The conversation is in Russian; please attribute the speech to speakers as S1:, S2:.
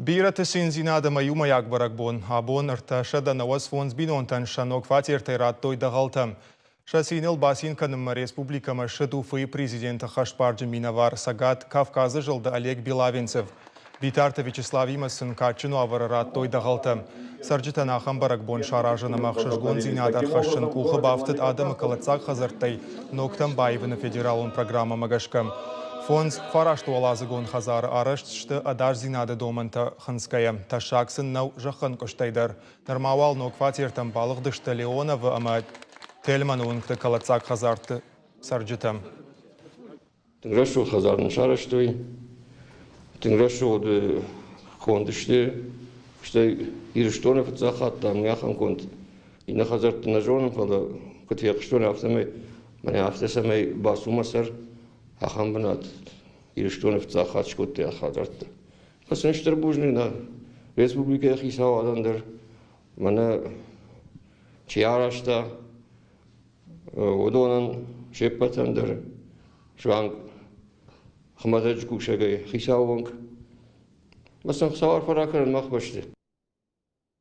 S1: Bīratasīn zinādama jumajāk barakbon, abon arta šada navas fonds binontan šanok fatirtai rattoi dagaltam. Šasīn ilbāsīn kanama Respublikama šadu fai prezidenta Hašpārģa Minavar Sagat Kavkaza žilda Oleg Bilavincev. Bitarta Vyacheslav Imasin Kachinu avara rattoi dagaltam. Sarjita naham barakbon šarajana maqshashgon zinādar Hashchan kuha baftat Adama Kalatsak Hazartai noktam baivana federalun программа Magashkam. Фонд фараштуалазыгон хазар арашты адаш зинады доманта ханская. Ташаксын нау жахан коштайдар. Нормавал нок фатиртам балых дышты Леона в ама тельмануынкты калацак хазарты сарджитам.
S2: Тынграшу хазарын шараштой. Тынграшу кондышты. Что ирштоны фацахат там яхан конд. И на хазарты нажоным фала катвияқштоны автомай. Мане автосамай басумасар. Ахам бнат, или что не в цахат шкоте ахадарта. Хасенштер бужный на республике хисау адандер, мана чиарашта, одонан шепатандер, шванг хамазаджку шагай хисауанг. Масан хсавар фаракаран махбаште.